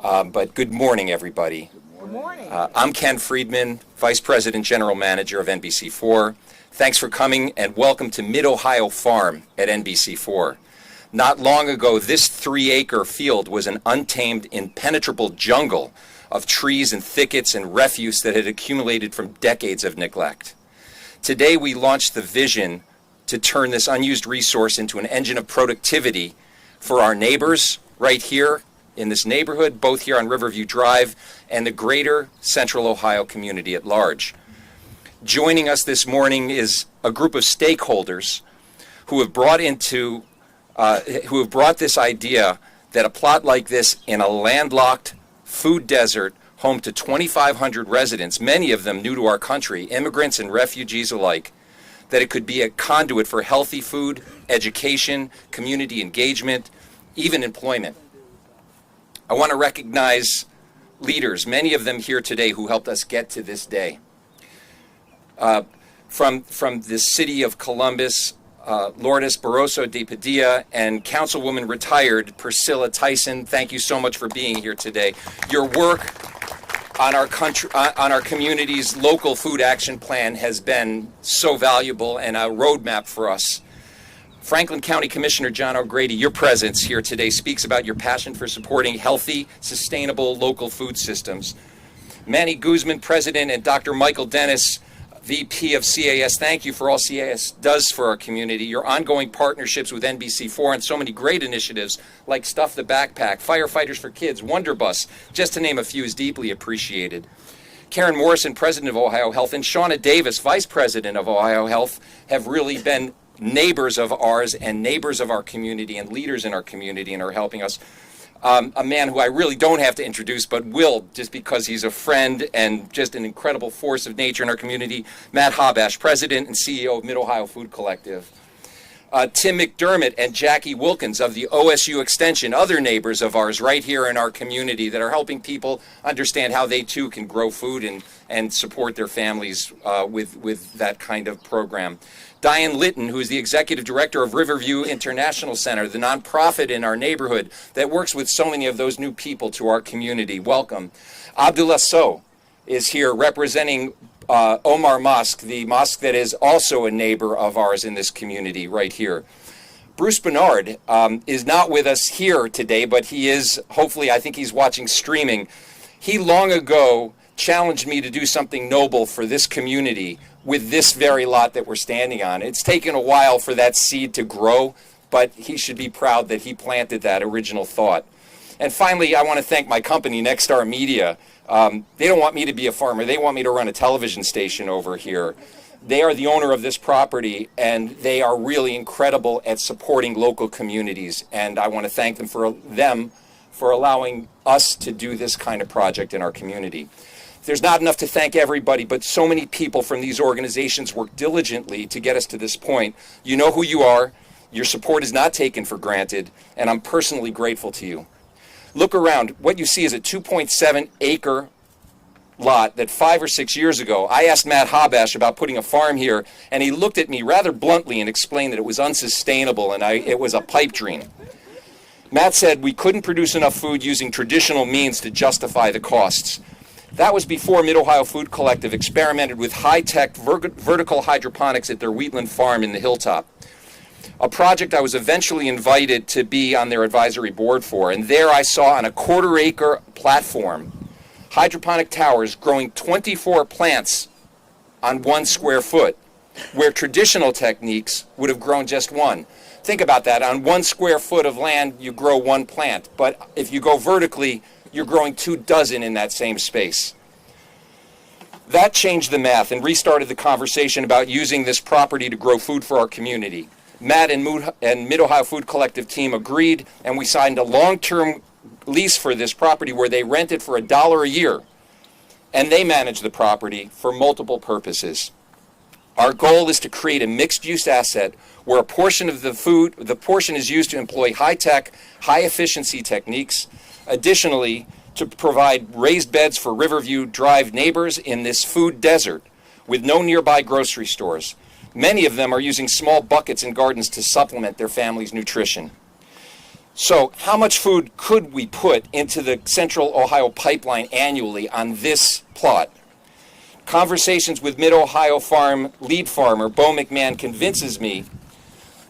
But good morning, everybody. Good morning. I'm Ken Friedman, Vice President, General Manager of NBC4. Thanks for coming and welcome to Mid-Ohio Farm at NBC4. Not long ago, this 3-acre field was an untamed, impenetrable jungle of trees and thickets and refuse that had accumulated from decades of neglect. Today, we launched the vision to turn this unused resource into an engine of productivity for our neighbors right here in this neighborhood, both here on Riverview Drive and the greater Central Ohio community at large. Joining us this morning is a group of stakeholders who have brought this idea that a plot like this in a landlocked food desert home to 2,500 residents, many of them new to our country, immigrants and refugees alike, that it could be a conduit for healthy food, education, community engagement, even employment. I want to recognize leaders, many of them here today, who helped us get to this day. From the city of Columbus, Lourdes Barroso de Padilla and Councilwoman retired Priscilla Tyson, thank you so much for being here today. Your work on our community's local food action plan has been so valuable and a roadmap for us. Franklin County Commissioner John O'Grady, your presence here today speaks about your passion for supporting healthy, sustainable local food systems. Manny Guzman, President, and Dr. Michael Dennis, VP of CAS, thank you for all CAS does for our community, your ongoing partnerships with NBC4 and so many great initiatives like Stuff the Backpack, Firefighters for Kids, Wonder Bus, just to name a few, is deeply appreciated. Karen Morrison, President of Ohio Health, and Shauna Davis, Vice President of Ohio Health, have really been neighbors of ours and neighbors of our community and leaders in our community and are helping us. A man who I really don't have to introduce, but will, just because he's a friend and just an incredible force of nature in our community, Matt Habash, President and CEO of Mid-Ohio Food Collective. Tim McDermott and Jackie Wilkins of the OSU Extension, other neighbors of ours right here in our community that are helping people understand how they too can grow food and support their families with that kind of program. Diane Litton, who is the Executive Director of Riverview International Center, the nonprofit in our neighborhood that works with so many of those new people to our community. Welcome. Abdullah Sow is here representing Omar Mosque, the mosque that is also a neighbor of ours in this community right here. Bruce Bernard is not with us here today, but he is, hopefully, I think he's watching streaming. He long ago challenged me to do something noble for this community with this very lot that we're standing on. It's taken a while for that seed to grow, but he should be proud that he planted that original thought. And finally, I want to thank my company, Nexstar Media. They don't want me to be a farmer. They want me to run a television station over here. They are the owner of this property, and they are really incredible at supporting local communities. And I want to thank them for allowing us to do this kind of project in our community. There's not enough to thank everybody, but so many people from these organizations work diligently to get us to this point. You know who you are. Your support is not taken for granted, and I'm personally grateful to you. Look around. What you see is a 2.7-acre lot that 5 or 6 years ago, I asked Matt Habash about putting a farm here, and he looked at me rather bluntly and explained that it was unsustainable and it was a pipe dream. Matt said we couldn't produce enough food using traditional means to justify the costs. That was before Mid-Ohio Food Collective experimented with high-tech vertical hydroponics at their Wheatland farm in the Hilltop, a project I was eventually invited to be on their advisory board for. And there I saw on a 1/4-acre platform hydroponic towers growing 24 plants on 1 square foot, where traditional techniques would have grown just one. Think about that. On 1 square foot of land, you grow 1 plant. But if you go vertically, you're growing 24 in that same space. That changed the math and restarted the conversation about using this property to grow food for our community. Matt and Mid-Ohio Food Collective team agreed, and we signed a long-term lease for this property where they rent it for $1 a year, and they manage the property for multiple purposes. Our goal is to create a mixed-use asset where a portion of the portion is used to employ high-tech, high-efficiency techniques. Additionally, to provide raised beds for Riverview Drive neighbors in this food desert with no nearby grocery stores. Many of them are using small buckets and gardens to supplement their family's nutrition. So how much food could we put into the Central Ohio pipeline annually on this plot? Conversations with Mid-Ohio Farm lead farmer Bo McMahon convinces me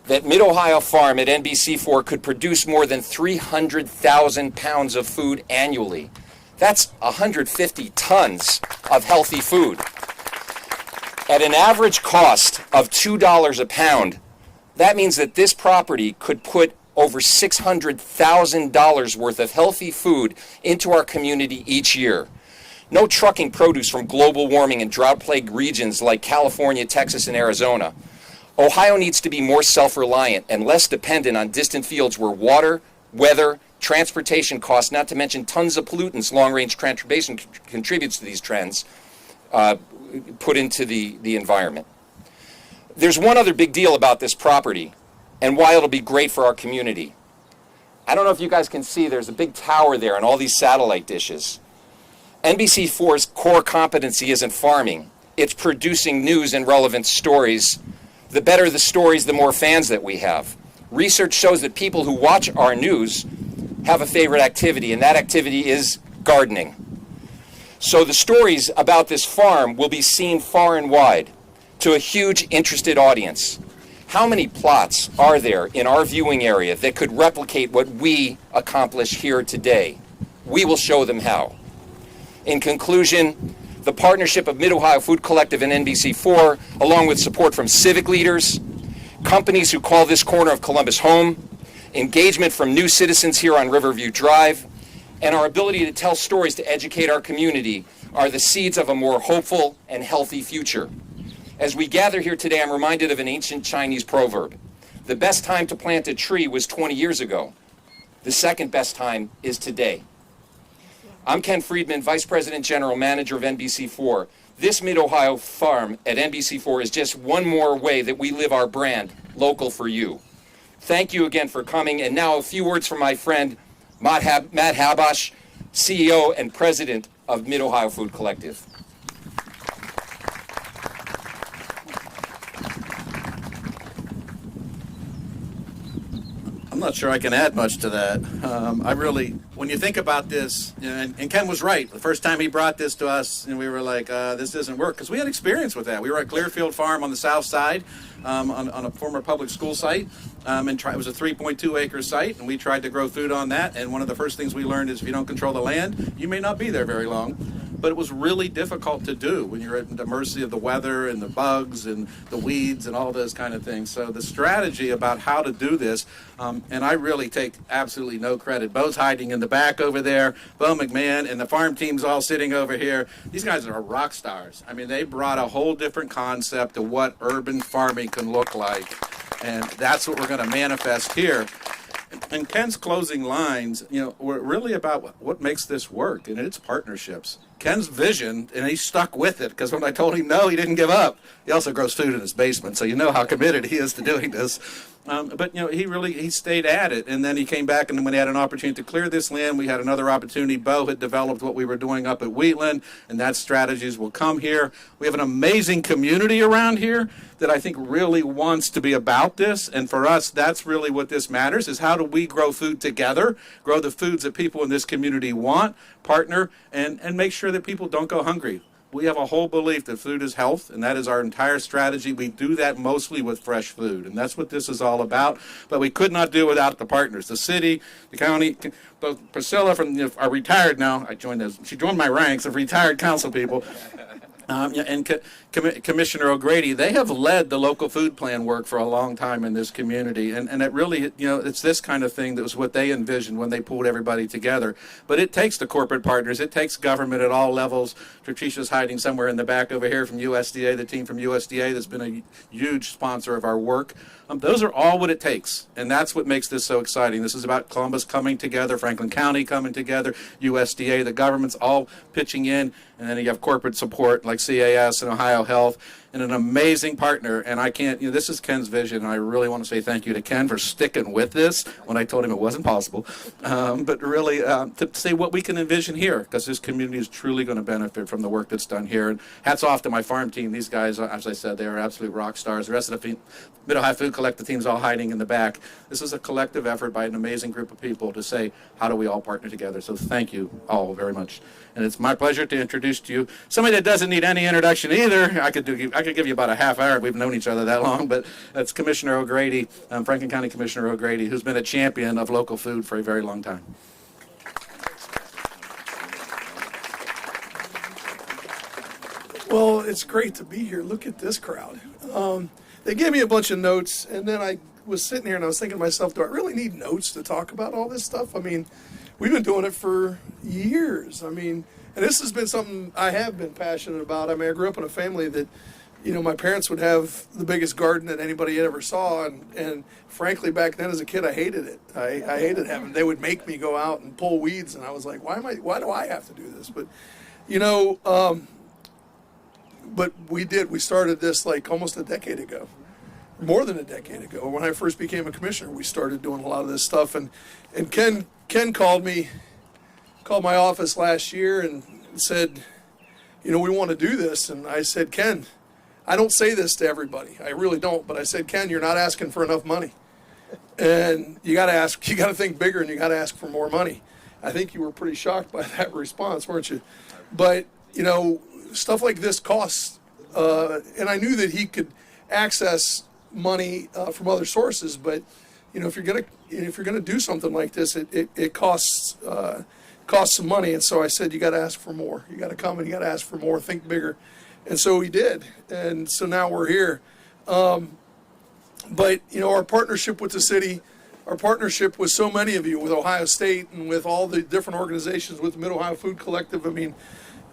that Mid-Ohio Farm at NBC4 could produce more than 300,000 pounds of food annually. That's 150 tons of healthy food. At an average cost of $2 a pound, that means that this property could put over $600,000 worth of healthy food into our community each year. No trucking produce from global warming and drought-plagued regions like California, Texas, and Arizona. Ohio needs to be more self-reliant and less dependent on distant fields where water, weather, transportation costs, not to mention tons of pollutants long-range transportation contributes to these trends, put into the environment. There's one other big deal about this property and why it'll be great for our community. I don't know if you guys can see, there's a big tower there and all these satellite dishes. NBC4's core competency isn't farming. It's producing news and relevant stories. The better the stories, the more fans that we have. Research shows that people who watch our news have a favorite activity, and that activity is gardening. So the stories about this farm will be seen far and wide to a huge interested audience. How many plots are there in our viewing area that could replicate what we accomplish here today? We will show them how. In conclusion, the partnership of Mid-Ohio Food Collective and NBC4, along with support from civic leaders, companies who call this corner of Columbus home, engagement from new citizens here on Riverview Drive, and our ability to tell stories to educate our community are the seeds of a more hopeful and healthy future. As we gather here today, I'm reminded of an ancient Chinese proverb. The best time to plant a tree was 20 years ago. The second best time is today. I'm Ken Friedman, Vice President General Manager of NBC4. This Mid-Ohio farm at NBC4 is just one more way that we live our brand, local for you. Thank you again for coming. And now a few words from my friend, Matt Habash, CEO and President of Mid-Ohio Food Collective. I'm not sure I can add much to that. When you think about this, and Ken was right. The first time he brought this to us, and we were like, this doesn't work, because we had experience with that. We were at Clearfield Farm on the south side, on a former public school site, it was a 3.2-acre site, and we tried to grow food on that, and one of the first things we learned is if you don't control the land, you may not be there very long. But it was really difficult to do when you're at the mercy of the weather and the bugs and the weeds and all those kind of things. So the strategy about how to do this, and I really take absolutely no credit. Bo's hiding in the back over there, Bo McMahon, and the farm team's all sitting over here. These guys are rock stars. I mean, they brought a whole different concept to what urban farming can look like, and that's what we're going to manifest here. And Ken's closing lines, were really about what makes this work, and it's partnerships. Ken's vision, and he stuck with it, because when I told him no, he didn't give up. He also grows food in his basement, so you know how committed he is to doing this. But he stayed at it, and then he came back, and when he had an opportunity to clear this land, we had another opportunity. Bo had developed what we were doing up at Wheatland, and that strategies will come here. We have an amazing community around here that I think really wants to be about this, and for us, that's really what this matters, is how do we grow food together, grow the foods that people in this community want, partner, and make sure that people don't go hungry. We have a whole belief that food is health, and that is our entire strategy. We do that mostly with fresh food, and that's what this is all about. But we could not do it without the partners, the city, the county. Both Priscilla are retired now. She joined my ranks of retired council people. And Commissioner O'Grady, they have led the local food plan work for a long time in this community, and it really, it's this kind of thing that was what they envisioned when they pulled everybody together. But it takes the corporate partners, it takes government at all levels. Patricia's hiding somewhere in the back over here from USDA, the team from USDA that's been a huge sponsor of our work. Those are all what it takes, and that's what makes this so exciting. This is about Columbus coming together, Franklin County coming together, USDA, the government's all pitching in, and then you have corporate support like CAS and Ohio Health. and an amazing partner. And I can't, this is Ken's vision, and I really want to say thank you to Ken for sticking with this when I told him it wasn't possible. But really, to say what we can envision here, because this community is truly going to benefit from the work that's done here. And hats off to my farm team. These guys, as I said, they are absolute rock stars. The rest of the Mid-Ohio Food Collective team's all hiding in the back. This is a collective effort by an amazing group of people to say, how do we all partner together? So thank you all very much. And it's my pleasure to introduce to you somebody that doesn't need any introduction either. I could give you about a half hour. We've known each other that long, but that's Commissioner O'Grady, Franklin County Commissioner O'Grady, who's been a champion of local food for a very long time. Well, it's great to be here. Look at this crowd. They gave me a bunch of notes, and then I was sitting here and I was thinking to myself, do I really need notes to talk about all this stuff? I mean, we've been doing it for years. I mean, and this has been something I have been passionate about. I mean, I grew up in a family that, my parents would have the biggest garden that anybody ever saw, and frankly, back then as a kid, I hated it. I hated having. They would make me go out and pull weeds, and I was like, why do I have to do this? But, but we did. We started this like almost a decade ago. More than a decade ago. When I first became a commissioner, we started doing a lot of this stuff. And Ken called my office last year and said, we want to do this. And I said, Ken, I don't say this to everybody. I really don't. But I said, Ken, you're not asking for enough money. And you got to think bigger, and you got to ask for more money. I think you were pretty shocked by that response, weren't you? But, stuff like this costs. And I knew that he could access money from other sources, but if you're gonna do something like this, it costs some money. And so I said, you got to ask for more. You got to come and you got to ask for more. Think bigger. And so we did. And so now we're here. But our partnership with the city, our partnership with so many of you, with Ohio State and with all the different organizations, with the Mid-Ohio Food Collective. I mean,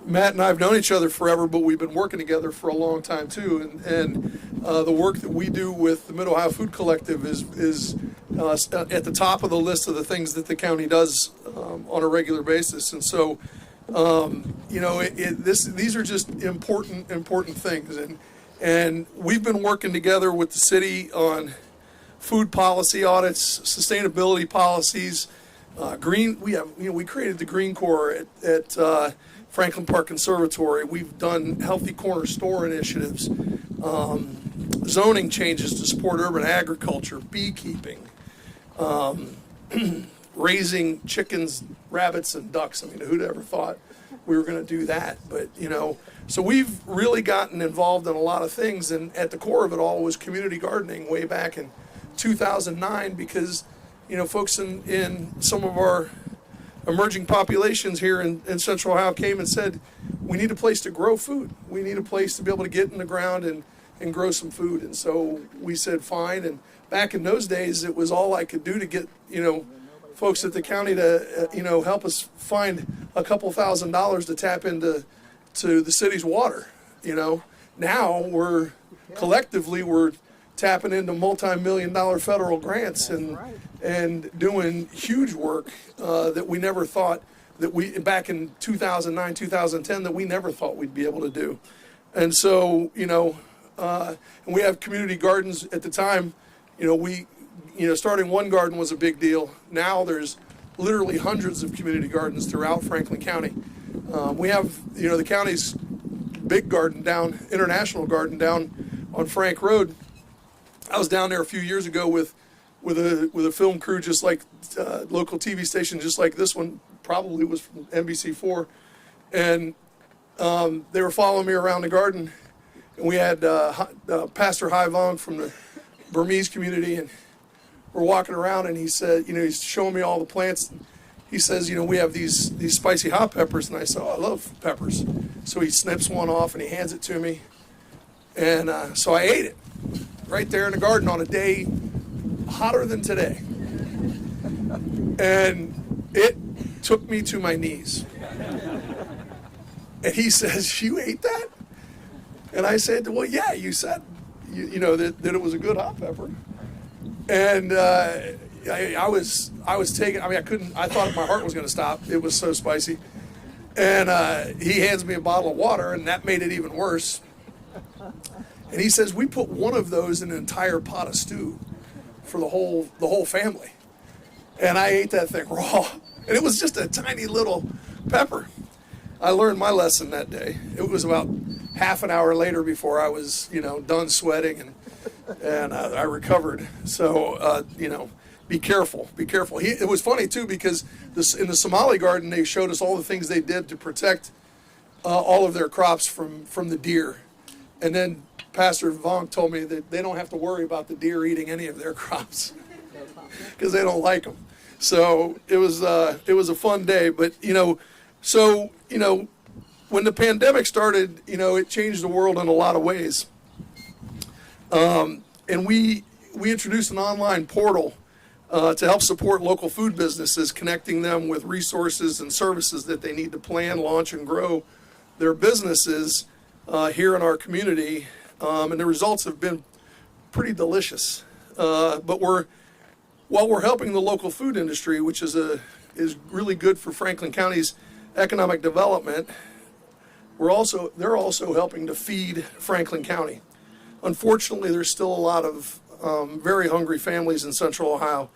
Matt and I have known each other forever, but we've been working together for a long time too. And the work that we do with the Mid-Ohio Food Collective is at the top of the list of the things that the county does on a regular basis. And so, these are just important things. And we've been working together with the city on food policy audits, sustainability policies, we created the Green Corps at Franklin Park Conservatory. We've done healthy corner store initiatives, zoning changes to support urban agriculture, beekeeping, raising chickens, rabbits, and ducks. I mean, who'd ever thought we were going to do that? But, so we've really gotten involved in a lot of things, and at the core of it all was community gardening way back in 2009, because, folks in some of our emerging populations here in Central Ohio came and said, we need a place to grow food. We need a place to be able to get in the ground and grow some food. And so we said, fine. And back in those days, it was all I could do to get, folks at the county to, help us find a couple $1,000s to tap into the city's water. Now we're collectively, we're tapping into multi-million-dollar federal grants and doing huge work that we never thought that back in 2009, 2010, that we never thought we'd be able to do. And so, and we have community gardens at the time. Starting one garden was a big deal. Now there's literally hundreds of community gardens throughout Franklin County. We have, the county's big garden international garden down on Frank Road. I was down there a few years ago with a film crew, just like local TV station, just like this one probably was from NBC4, and they were following me around the garden, and we had Pastor Hai Vong from the Burmese community, and we're walking around, and he said, he's showing me all the plants. He says, we have these spicy hot peppers, and I said, I love peppers. So he snips one off and he hands it to me, and so I ate it right there in the garden on a day hotter than today. And it took me to my knees. And he says, you ate that? And I said, well, yeah, you said, that it was a good hot pepper. And I was taken, I thought my heart was going to stop. It was so spicy. And he hands me a bottle of water, and that made it even worse. And he says, we put one of those in an entire pot of stew for the whole family. And I ate that thing raw. And it was just a tiny little pepper. I learned my lesson that day. It was about half an hour later before I was, done sweating and I recovered. So, be careful. Be careful. It was funny, too, because in the Somali garden, they showed us all the things they did to protect all of their crops from the deer. And then Pastor Vonk told me that they don't have to worry about the deer eating any of their crops because they don't like them. So it was a fun day. But, when the pandemic started, it changed the world in a lot of ways. And we introduced an online portal to help support local food businesses, connecting them with resources and services that they need to plan, launch, and grow their businesses here in our community. And the results have been pretty delicious. But while we're helping the local food industry, which is really good for Franklin County's economic development, they're also helping to feed Franklin County. Unfortunately, there's still a lot of very hungry families in Central Ohio,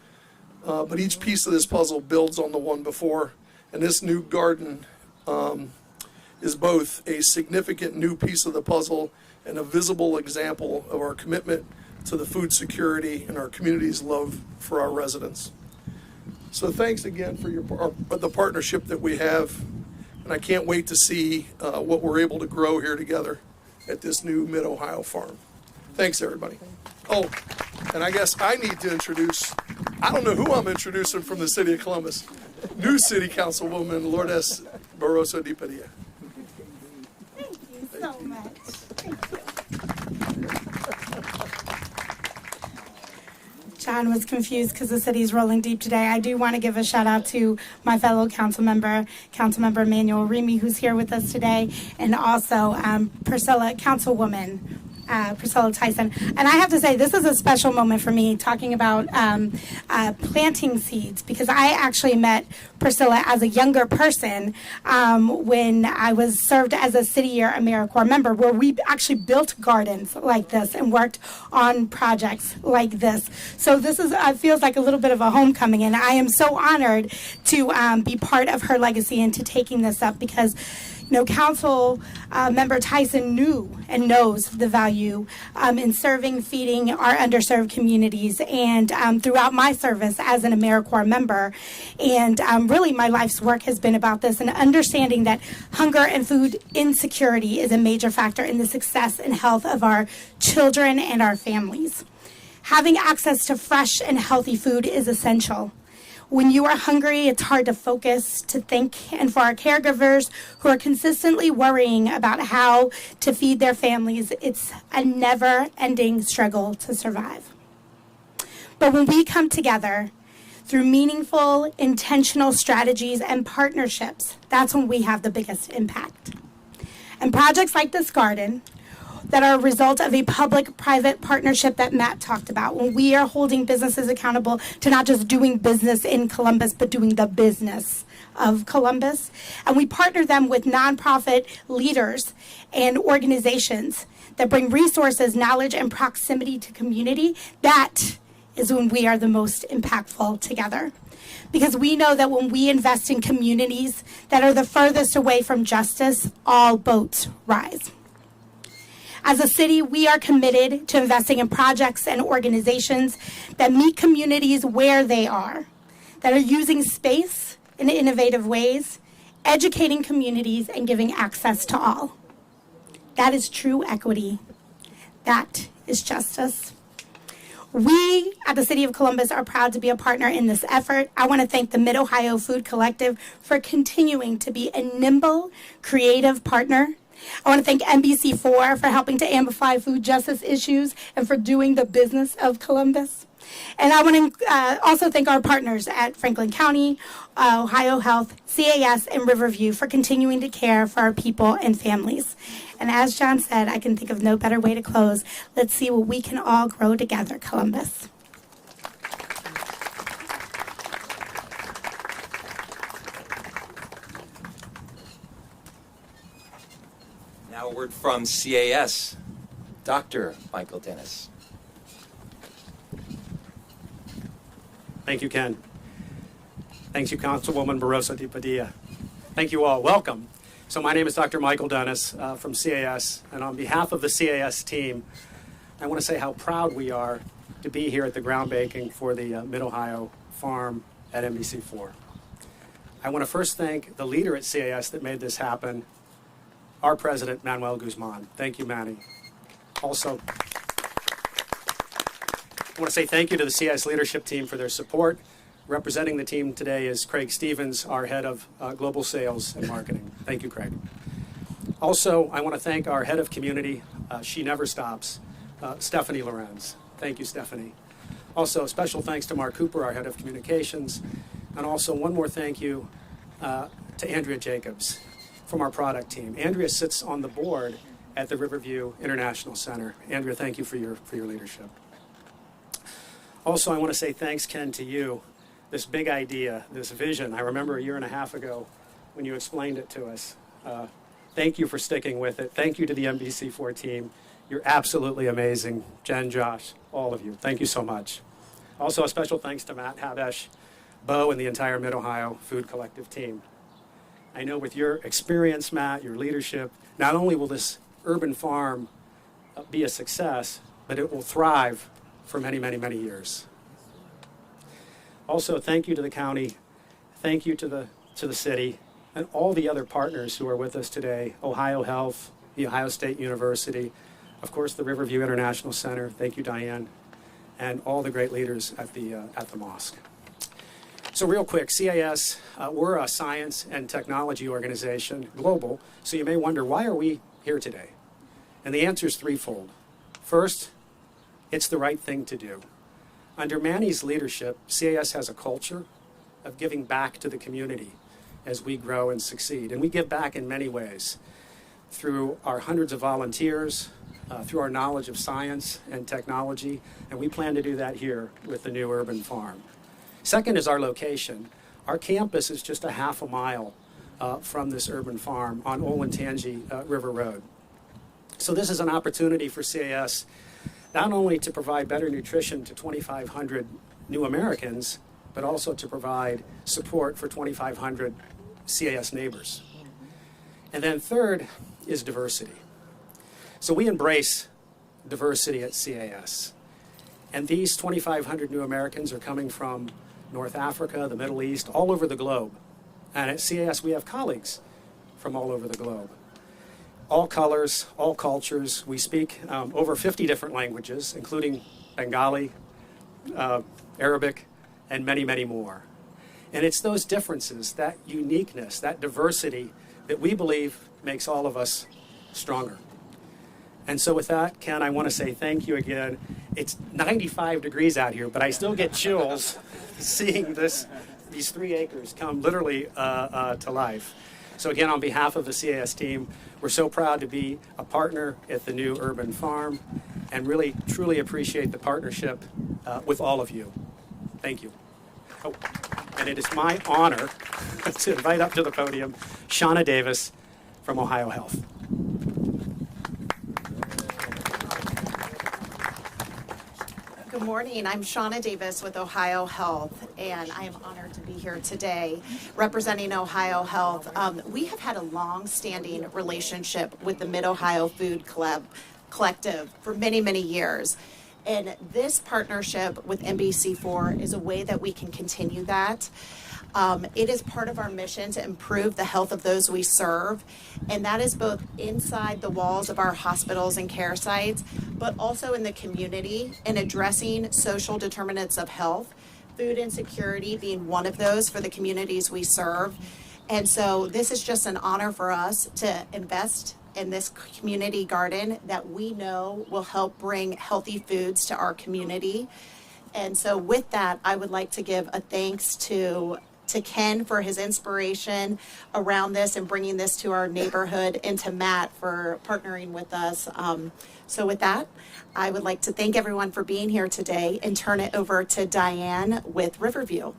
but each piece of this puzzle builds on the one before, and this new garden is both a significant new piece of the puzzle and a visible example of our commitment to the food security and our community's love for our residents. So thanks again for the partnership that we have, and I can't wait to see what we're able to grow here together at this new Mid-Ohio farm. Thanks, everybody. Oh, and I guess I need to introduce, I don't know who I'm introducing from the city of Columbus, new city councilwoman Lourdes Barroso de Padilla. Thank you so much. Thank you. John was confused because the city's rolling deep today. I do want to give a shout out to my fellow Councilmember Emmanuel Remy, who's here with us today, and also Councilwoman Priscilla Tyson. And I have to say, this is a special moment for me, talking about planting seeds, because I actually met Priscilla as a younger person when I was served as a city or AmeriCorps member, where we actually built gardens like this and worked on projects like this. So this feels like a little bit of a homecoming, and I am so honored to be part of her legacy and to taking this up, because Council Member Tyson knew and knows the value in serving, feeding our underserved communities, and throughout my service as an AmeriCorps member. And really, my life's work has been about this, and understanding that hunger and food insecurity is a major factor in the success and health of our children and our families. Having access to fresh and healthy food is essential. When you are hungry, it's hard to focus, to think, and for our caregivers who are consistently worrying about how to feed their families, it's a never-ending struggle to survive. But when we come together through meaningful, intentional strategies and partnerships, that's when we have the biggest impact. And projects like this garden, that are a result of a public-private partnership that Matt talked about, when we are holding businesses accountable to not just doing business in Columbus, but doing the business of Columbus. And we partner them with nonprofit leaders and organizations that bring resources, knowledge, and proximity to community. That is when we are the most impactful together. Because we know that when we invest in communities that are the furthest away from justice, all boats rise. As a city, we are committed to investing in projects and organizations that meet communities where they are, that are using space in innovative ways, educating communities, and giving access to all. That is true equity. That is justice. We at the City of Columbus are proud to be a partner in this effort. I want to thank the Mid-Ohio Food Collective for continuing to be a nimble, creative partner. I want to thank NBC4 for helping to amplify food justice issues and for doing the business of Columbus. And I want to also thank our partners at Franklin County, Ohio Health, CAS, and Riverview for continuing to care for our people and families. And as John said, I can think of no better way to close. Let's see what we can all grow together, Columbus. Now a word from CAS. Dr. Michael Dennis. Thank you, Ken. Thank you, Councilwoman Barroso de Padilla. Thank you all. Welcome. So my name is Dr. Michael Dennis from CAS, and on behalf of the CAS team, I want to say how proud we are to be here at the groundbreaking for the Mid-Ohio Farm at NBC4. I want to first thank the leader at CAS that made this happen, our president, Manuel Guzman. Thank you, Manny. Also, I want to say thank you to the CAS leadership team for their support. Representing the team today is Craig Stevens, our head of global sales and marketing. Thank you, Craig. Also, I want to thank our head of community, she never stops, Stephanie Lorenz. Thank you, Stephanie. Also, special thanks to Mark Cooper, our head of communications. And also, one more thank you to Andrea Jacobs from our product team. Andrea sits on the board at the Riverview International Center. Andrea, thank you for your leadership. Also, I want to say thanks, Ken, to you. This big idea, this vision, I remember a year and a half ago when you explained it to us. Thank you for sticking with it. Thank you to the NBC4 team. You're absolutely amazing. Jen, Josh, all of you. Thank you so much. Also, a special thanks to Matt Habesh, Bo, and the entire Mid-Ohio Food Collective team. I know with your experience, Matt, your leadership, not only will this urban farm be a success, but it will thrive for many, many, many years. Also, thank you to the county, thank you to the city, and all the other partners who are with us today, Ohio Health, the Ohio State University, of course, the Riverview International Center. Thank you, Diane, and all the great leaders at the mosque. So real quick, CAS, we're a science and technology organization, global, so you may wonder, why are we here today? And the answer is threefold. First, it's the right thing to do. Under Manny's leadership, CAS has a culture of giving back to the community as we grow and succeed. And we give back in many ways, through our hundreds of volunteers, through our knowledge of science and technology, and we plan to do that here with the new urban farm. Second is our location. Our campus is just a half a mile from this urban farm on Olentangy River Road. So this is an opportunity for CAS not only to provide better nutrition to 2,500 new Americans, but also to provide support for 2,500 CAS neighbors. And then third is diversity. So we embrace diversity at CAS. And these 2,500 new Americans are coming from North Africa, the Middle East, all over the globe. And at CAS, we have colleagues from all over the globe. All colors, all cultures. We speak over 50 different languages, including Bengali, Arabic, and many, many more. And it's those differences, that uniqueness, that diversity, that we believe makes all of us stronger. And so with that, Ken, I want to say thank you again. It's 95 degrees out here, but I still get chills seeing these 3 acres come literally to life. So again, on behalf of the CAS team, we're so proud to be a partner at the new urban farm and really, truly appreciate the partnership with all of you. Thank you. Oh, and it is my honor to invite up to the podium Shauna Davis from Ohio Health. Good morning. I'm Shauna Davis with Ohio Health, and I am honored to be here today representing Ohio Health. We have had a long-standing relationship with the Mid-Ohio Food Collective for many, many years. And this partnership with NBC4 is a way that we can continue that. It is part of our mission to improve the health of those we serve, and that is both inside the walls of our hospitals and care sites, but also in the community in addressing social determinants of health, food insecurity being one of those for the communities we serve. And so this is just an honor for us to invest in this community garden that we know will help bring healthy foods to our community. And so with that, I would like to give a thanks to Ken for his inspiration around this and bringing this to our neighborhood, and to Matt for partnering with us. So with that, I would like to thank everyone for being here today and turn it over to Diane with Riverview.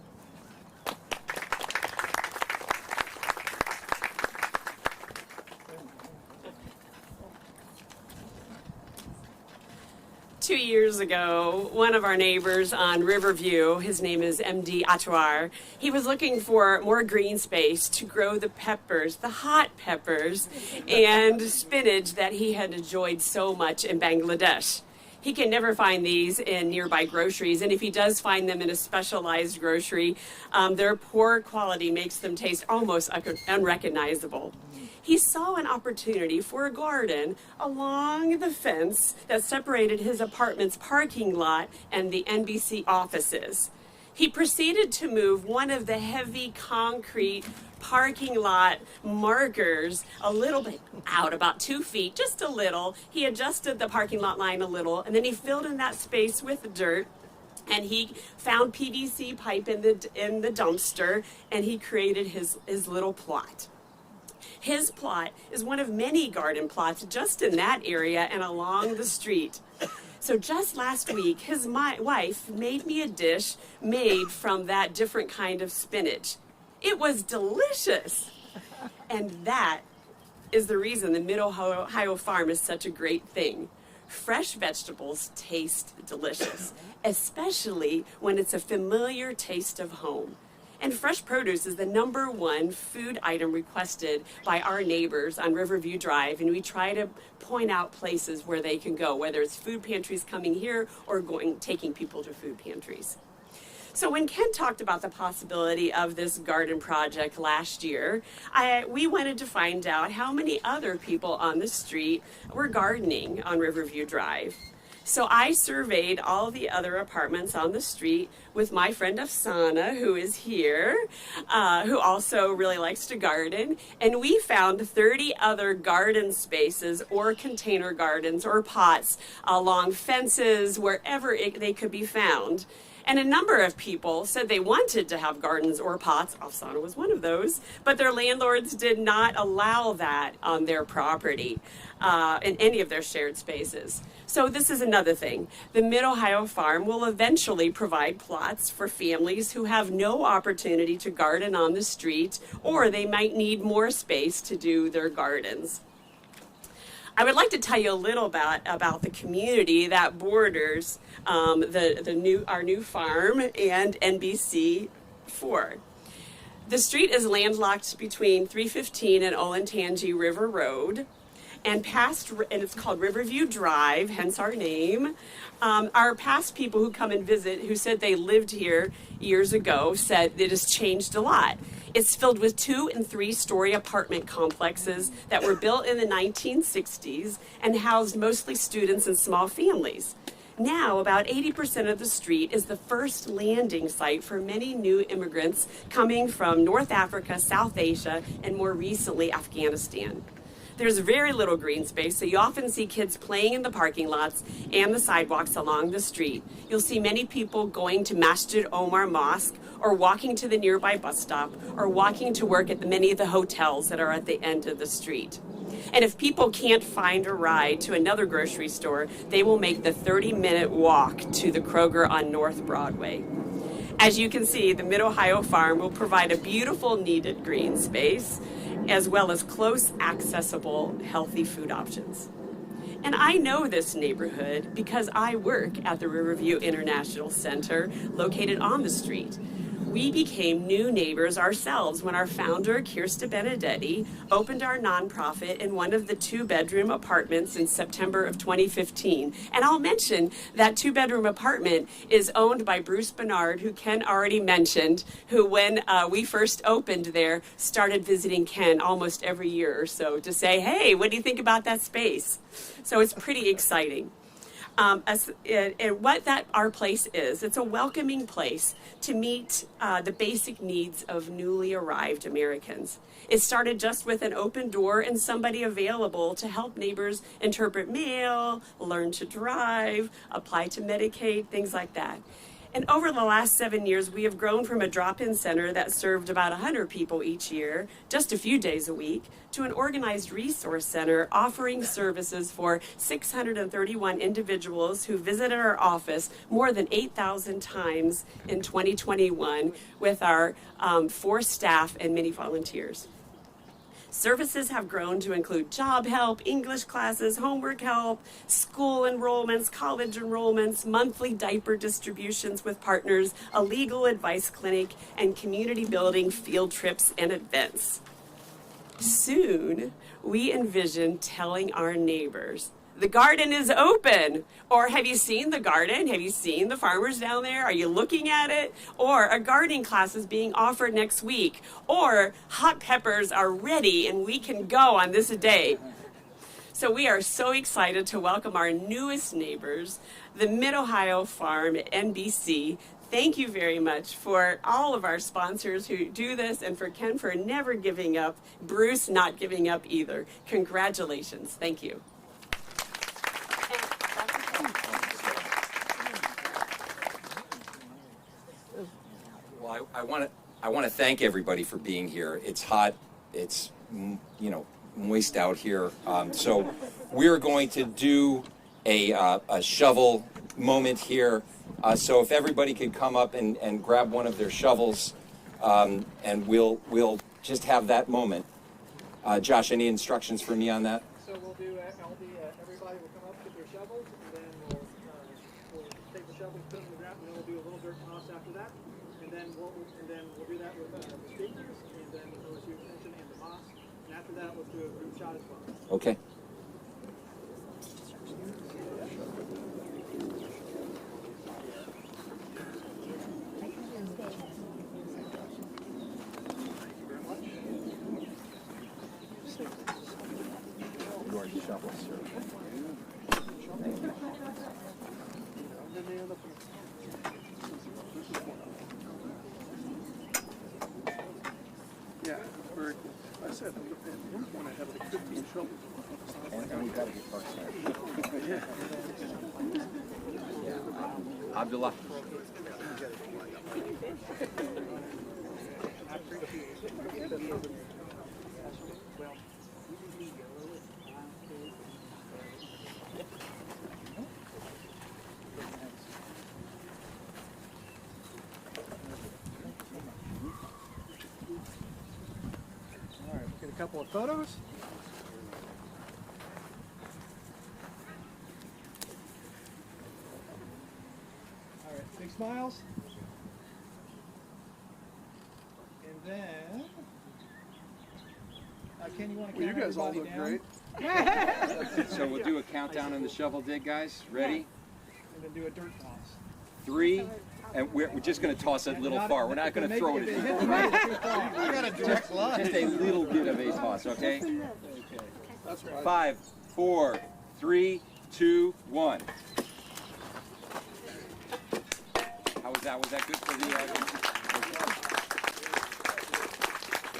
2 years ago, one of our neighbors on Riverview, his name is MD Atwar, he was looking for more green space to grow the peppers, the hot peppers, and spinach that he had enjoyed so much in Bangladesh. He can never find these in nearby groceries, and if he does find them in a specialized grocery, their poor quality makes them taste almost unrecognizable. He saw an opportunity for a garden along the fence that separated his apartment's parking lot and the NBC offices. He proceeded to move one of the heavy concrete parking lot markers a little bit out, about 2 feet, just a little. He adjusted the parking lot line a little, and then he filled in that space with dirt. And he found PVC pipe in the dumpster, and he created his little plot. His plot is one of many garden plots just in that area and along the street. So just last week, his wife made me a dish made from that different kind of spinach. It was delicious. And that is the reason the Mid-Ohio Farm is such a great thing. Fresh vegetables taste delicious, especially when it's a familiar taste of home. And fresh produce is the #1 food item requested by our neighbors on Riverview Drive, and we try to point out places where they can go, whether it's food pantries coming here or taking people to food pantries. So when Ken talked about the possibility of this garden project last year, we wanted to find out how many other people on the street were gardening on Riverview Drive. So I surveyed all the other apartments on the street with my friend Afsana, who is here, who also really likes to garden. And we found 30 other garden spaces or container gardens or pots along fences, wherever they could be found. And a number of people said they wanted to have gardens or pots. Afsana was one of those, but their landlords did not allow that on their property in any of their shared spaces. So this is another thing. The Mid-Ohio Farm will eventually provide plots for families who have no opportunity to garden on the street, or they might need more space to do their gardens. I would like to tell you a little about the community that borders our new farm and NBC4. The street is landlocked between 315 and Olentangy River Road, and it's called Riverview Drive, hence our name. Our past people who come and visit, who said they lived here years ago, said it has changed a lot. It's filled with 2- and 3-story apartment complexes that were built in the 1960s and housed mostly students and small families. Now, about 80% of the street is the first landing site for many new immigrants coming from North Africa, South Asia, and more recently, Afghanistan. There's very little green space, so you often see kids playing in the parking lots and the sidewalks along the street. You'll see many people going to Masjid Omar Mosque, or walking to the nearby bus stop, or walking to work at many of the hotels that are at the end of the street. And if people can't find a ride to another grocery store, they will make the 30-minute walk to the Kroger on North Broadway. As you can see, the Mid-Ohio Farm will provide a beautiful needed green space, as well as close, accessible, healthy food options. And I know this neighborhood because I work at the Riverview International Center, located on the street. We became new neighbors ourselves when our founder, Kirsta Benedetti, opened our nonprofit in one of the 2-bedroom apartments in September of 2015. And I'll mention that 2-bedroom apartment is owned by Bruce Bernard, who Ken already mentioned, who when we first opened there, started visiting Ken almost every year or so to say, hey, what do you think about that space? So it's pretty exciting. And what our place is, it's a welcoming place to meet the basic needs of newly arrived Americans. It started just with an open door and somebody available to help neighbors interpret mail, learn to drive, apply to Medicaid, things like that. And over the last 7 years, we have grown from a drop-in center that served about 100 people each year, just a few days a week, to an organized resource center offering services for 631 individuals who visited our office more than 8,000 times in 2021 with our 4 staff and many volunteers. Services have grown to include job help, English classes, homework help, school enrollments, college enrollments, monthly diaper distributions with partners, a legal advice clinic, and community building field trips and events. Soon, we envision telling our neighbors, the garden is open. Or have you seen the garden? Have you seen the farmers down there? Are you looking at it? Or a gardening class is being offered next week. Or hot peppers are ready and we can go on this day. So we are so excited to welcome our newest neighbors, the Mid-Ohio Farm at NBC. Thank you very much for all of our sponsors who do this, and for Ken for never giving up, Bruce not giving up either. Congratulations. Thank you. Well, I want to thank everybody for being here. It's hot. It's moist out here. So we're going to do a shovel moment here. So if everybody could come up and grab one of their shovels, and we'll just have that moment. Josh, any instructions for me on that? So we'll do, everybody will come up with their shovels, and then we'll take the shovels, put them in the ground, and then we'll do a little dirt toss after that. And then we'll do that with the speakers, and then the OSU extension and the moss. And after that, let's do a group shot as well. Okay. Yeah, very cool. I said, when I have like 15 shovels. And we got to get parks Abdullah. All right, we'll get a couple of photos. All right, big smiles. And then, Ken, you want to count You guys all everybody look down? great. So we'll do a countdown on the shovel dig, guys. Ready? And then do a dirt toss. 3, and we're just going to toss it a little far. We're not going to throw it. If it hits the right, it's too far. You got a direct line. Just a little bit of a toss, okay? That's right. 5, 4, 3, 2, 1. How was that? Was that good for the audience?